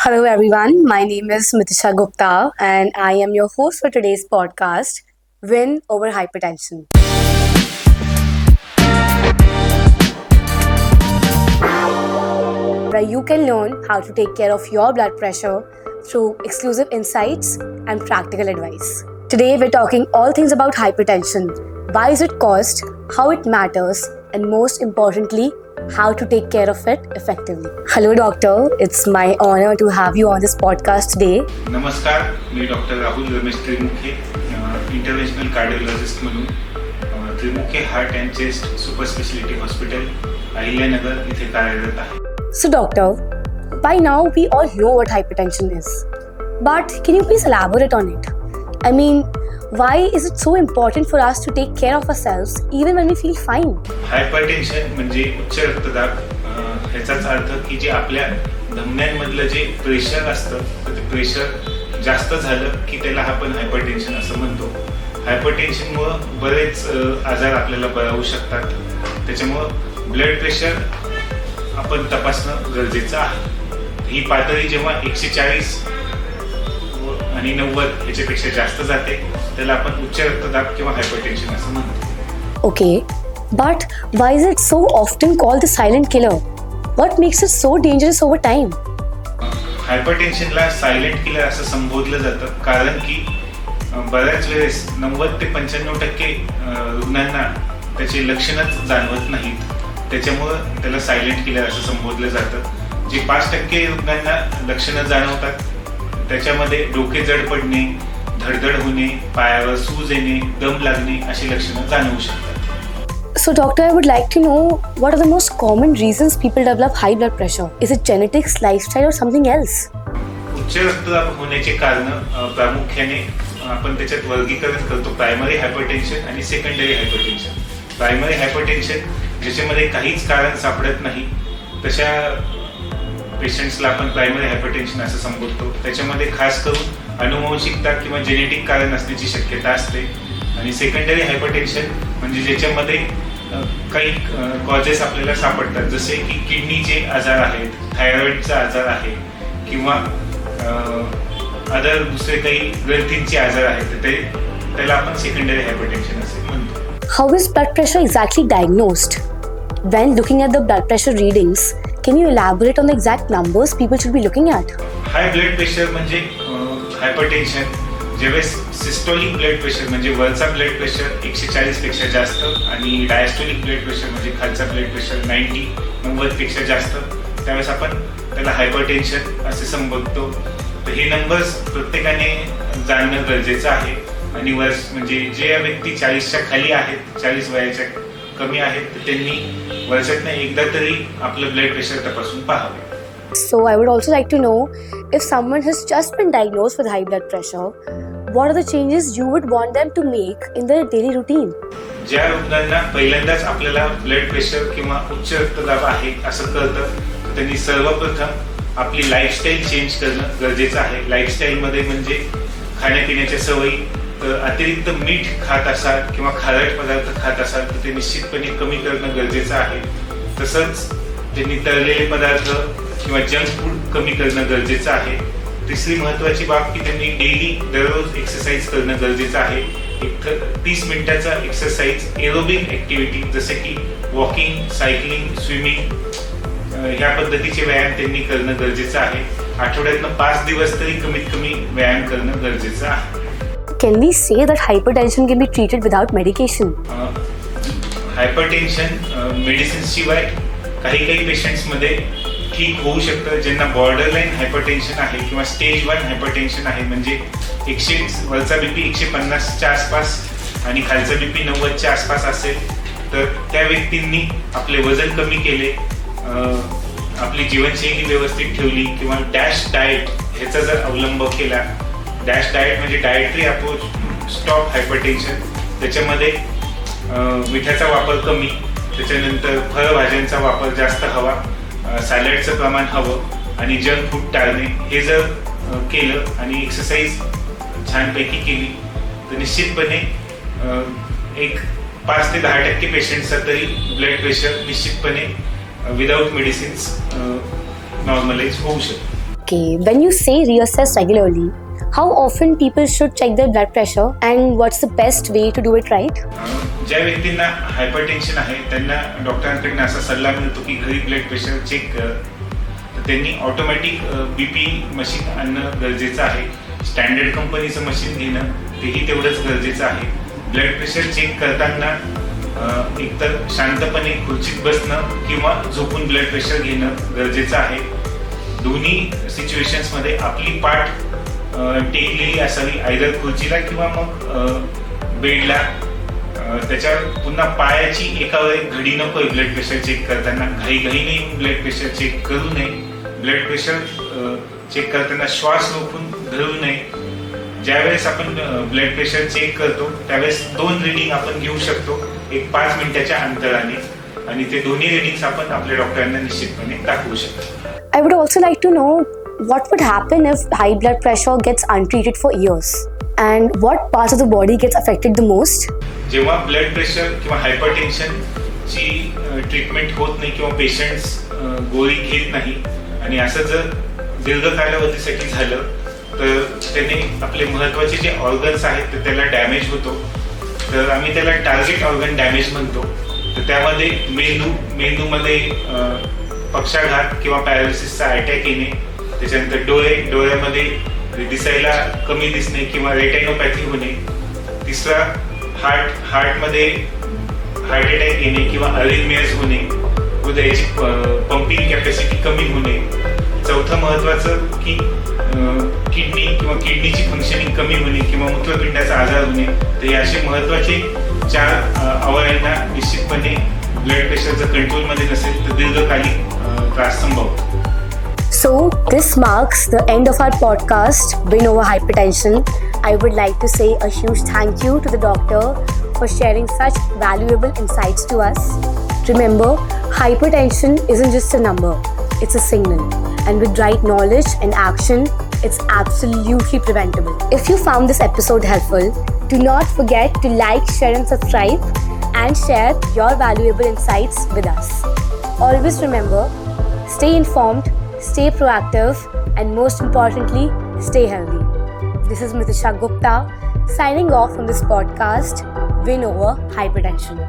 Hello, everyone. My name is Mitisha Gupta, and I am your host for today's podcast, Win Over Hypertension. Where you can learn how to take care of your blood pressure through exclusive insights and practical advice. Today, we're talking all things about hypertension. Why is it caused, how it matters, and most importantly, how to take care of it effectively. Hello, doctor. It's my honor to have you on this podcast today. नमस्कार, मी doctor Rahul Ramesh Trimukhe, इंटरव्हेन्शनल cardiologist म्हणून Trimukhe heart and chest super speciality hospital Ahilyanagar इथे कार्यरत आहे. So, doctor, by now we all know what hypertension is. But can you please elaborate on it? I mean, why is it so important for us to take care of ourselves even when we feel fine? Hypertension म्हणजे उच्च रक्तदाब. ह्याचाच अर्थ की जे आपल्या धमन्यांमधलं जे pressure असतं तर ते प्रेशर जास्त झालं की त्याला आपण हायपरटेन्शन असं म्हणतो. हायपरटेन्शनमुळं बरेच आजार आपल्याला बळावू शकतात. त्याच्यामुळं ब्लड प्रेशर आपण तपासणं गरजेचं आहे. ही पातळी जेव्हा 140 आणि 90 ह्याच्यापेक्षा जास्त जाते त्याला आपण उच्च रक्तदाब किंवा हायपरटेन्शन असं म्हणतो. Okay, but why is it so often called the silent killer? What makes it so dangerous over time? हायपरटेन्शनला सायलेंट किलर असं संबोधलं जातं कारण की बऱ्याच वेळेस 90 ते 95% रुग्णांना त्याचे लक्षणच जाणवत नाहीत. त्याच्यामुळं त्याला सायलेंट किलर असं संबोधलं जातं. जे 5% रुग्णांना लक्षणं जाणवतात त्याच्यामध्ये डोके जड पडणे, धडधड होणे, पायावर सूज येणे, दम लागणे अशी लक्षणं जाणवू शकतात. So, doctor, I would like to know what are the most common reasons people develop high blood pressure? Is it genetics, lifestyle, or something else? उच्च रक्तदाब होण्याचे कारण प्रामुख्याने आपण त्याच्यात वर्गीकरण करतो प्रायमरी हायपरटेन्शन आणि सेकंडरी हायपरटेन्शन. प्रायमरी हायपरटेन्शन ज्याच्यामध्ये काहीच कारण सापडत नाही तशा पेशंट्सला आपण प्रायमरी हायपरटेन्शन असं संबोधतो. त्याच्यामध्ये खास करून अनुवंशिकता किंवा जेनेटिक कारण असण्याची शक्यता असते. आणि सेकंडरी हायपरटेन्शन म्हणजे ज्याच्यामध्ये काही कॉजेस आपल्याला सापडतात जसे की किडनीचे आजार आहेत, थायरॉइडचा आजार आहे किंवा अदर दुसरे काही ग्रंथींचे आजार आहेत ते त्याला आपण सेकंडरी हायपरटेन्शन असे म्हणतो. How is blood pressure exactly diagnosed? When looking at the blood pressure readings, can you elaborate on the exact numbers people should be looking at? High blood pressure म्हणजे हायपरटेन्शन ज्यावेळेस systolic blood pressure म्हणजे वरचा blood pressure 140 पेक्षा जास्त आणि diastolic blood pressure म्हणजे खालचा blood pressure 90 पेक्षा जास्त त्यावेळेस आपण त्याला हायपरटेन्शन असे संबोधतो. तर हे नंबर्स प्रत्येकाने जाणणं गरजेचं आहे. आणि वर्ष म्हणजे जे व्यक्ती 40च्या खाली आहेत, 40 वयाच्या कमी आहेत तर त्यांनी वर्षातनं एकदा तरी आपलं ब्लड प्रेशर तपासून पाहावे. So, I would also like to know if someone has just been diagnosed with high blood pressure, what are the changes you would want them to make in their daily routine? ज्या रुग्णांना पहिल्यांदाच आपल्याला blood pressure किंवा उच्च रक्तदाब आहे असं कळतं तर त्यांनी सर्वप्रथम आपली लाईफस्टाईल चेंज करणं गरजेचं आहे. लाईफस्टाईलमध्ये म्हणजे खाण्यापिण्याच्या सवयी अतिरिक्त मीठ खात असाल किंवा खारट पदार्थ खात असाल तर ते निश्चितपणे कमी करणं गरजेचं आहे. तसंच त्यांनी तळलेले पदार्थ किंवा जंक फूड कमी करणं गरजेचं आहे. तिसरी महत्त्वाची बाब की त्यांनी डेली दररोज एक्सरसाइज करणं गरजेचं आहे. एक 30 मिनिटाचा एक्सरसाइज एरोबिक ऍक्टिव्हिटी जसे की वॉकिंग, सायकलिंग, स्विमिंग ह्या पद्धतीचे व्यायाम त्यांनी करणं गरजेचं आहे. आठवड्यातनं 5 दिवस तरी कमीत कमी व्यायाम करणं गरजेचं आहे. Can we say that hypertension can be treated without medication? Hypertension medicine शिवाय काही पेशंट्समध्ये ठीक होऊ शकतं. ज्यांना बॉर्डरलाईन हायपरटेन्शन आहे किंवा स्टेज 1 हायपरटेन्शन आहे म्हणजे वरचा बीपी 150च्या आसपास आणि खालचा बीपी 90च्या आसपास असेल तर त्या व्यक्तींनी आपले वजन कमी केले, आपली जीवनशैली व्यवस्थित ठेवली किंवा डॅश डाएट ह्याचा जर अवलंब केला. डॅश डाएट म्हणजे डाएटरी अप्रोच स्टॉप हायपरटेन्शन. त्याच्यामध्ये मिठाचा वापर कमी, त्याच्यानंतर फळभाज्यांचा वापर जास्त हवा, सॅलडचं प्रमाण हवं आणि जंक फूड टाळणे हे जर केलं आणि एक्सरसाइज छानपैकी केली तर निश्चितपणे एक 5 ते 10% पेशंटचा तरी ब्लड प्रेशर निश्चितपणे विदाउट मेडिसिन्स नॉर्मलाइज होऊ शकतो. Okay, when you say reassess regularly, how often people should check their blood pressure and what's the best way to do it right? ज्या व्यक्तींना हायपरटेन्शन आहे त्यांना डॉक्टरांकडून असा सल्ला मिळतो की घरी ब्लड प्रेशर चेक कर. तर त्यांनी ऑटोमॅटिक बीपी मशीन आणणं गरजेचं आहे. स्टँडर्ड कंपनीचं मशीन घेणं तेही तेवढंच गरजेचं आहे. ब्लड प्रेशर चेक करताना एकतर शांतपणे खुर्चीत बसणं किंवा झोपून ब्लड प्रेशर घेणं गरजेचं आहे. दोन्ही सिच्युएशन्समध्ये आपली पाठ टेकलेली असावी, आयदर खुर्चीला किंवा मग बेडला. त्याच्यावर पुन्हा पायाची एका वेळी घडी नकोय ब्लड प्रेशर चेक करताना. घाईघाईने ब्लड प्रेशर चेक करू नये. ब्लड प्रेशर चेक करताना श्वास रोखून धरू नये. ज्यावेळेस आपण ब्लड प्रेशर चेक करतो त्यावेळेस 2 रिडिंग आपण घेऊ शकतो एक 5 मिनिटाच्या अंतराने, आणि ते दोन्ही रिडिंग्स आपण आपल्या डॉक्टरांना निश्चितपणे दाखवू शकतो. I would also like to know what would happen if high blood pressure gets untreated for years and what parts of the body gets affected the most? जेव्हा ब्लड प्रेशर किंवा हायपरटेन्शनची ट्रीटमेंट होत नाही किंवा पेशंट्स गोळी घेत नाही आणि असं जर दीर्घ कालावधीसाठी झालं तर त्याने आपले महत्त्वाचे जे ऑर्गन्स आहेत तर त्याला डॅमेज होतो. तर आम्ही त्याला टार्गेट ऑर्गन डॅमेज म्हणतो. तर त्यामध्ये मेंदूमध्ये पक्षाघात किंवा पॅरालिसिसचा अटॅक येणे, त्याच्यानंतर डोळ्यामध्ये दिसायला कमी दिसणे किंवा रेटिनोपॅथी होणे. तिसरा हार्टमध्ये हार्ट अटॅक येणे किंवा अरिथमियाज होणे, हृदयाची पंपिंग कॅपॅसिटी कमी होणे. चौथं महत्त्वाचं की किडनी किंवा किडनीची फंक्शनिंग कमी होणे किंवा मूत्रपिंडाचा आजार होणे. तर हे असे महत्त्वाचे 4 अवयवांना निश्चितपणे ब्लड प्रेशर जर कंट्रोलमध्ये नसेल तर दीर्घकालीन त्रास संभवतो. So, this marks the end of our podcast, Win Over Hypertension. I would like to say a huge thank you to the doctor for sharing such valuable insights to us. Remember, hypertension isn't just a number, it's a signal. And with right knowledge and action, it's absolutely preventable. If you found this episode helpful, do not forget to like, share and subscribe and share your valuable insights with us. Always remember, stay informed, stay proactive, and most importantly, stay healthy. This is Mritisha Gupta signing off from this podcast, Win Over Hypertension.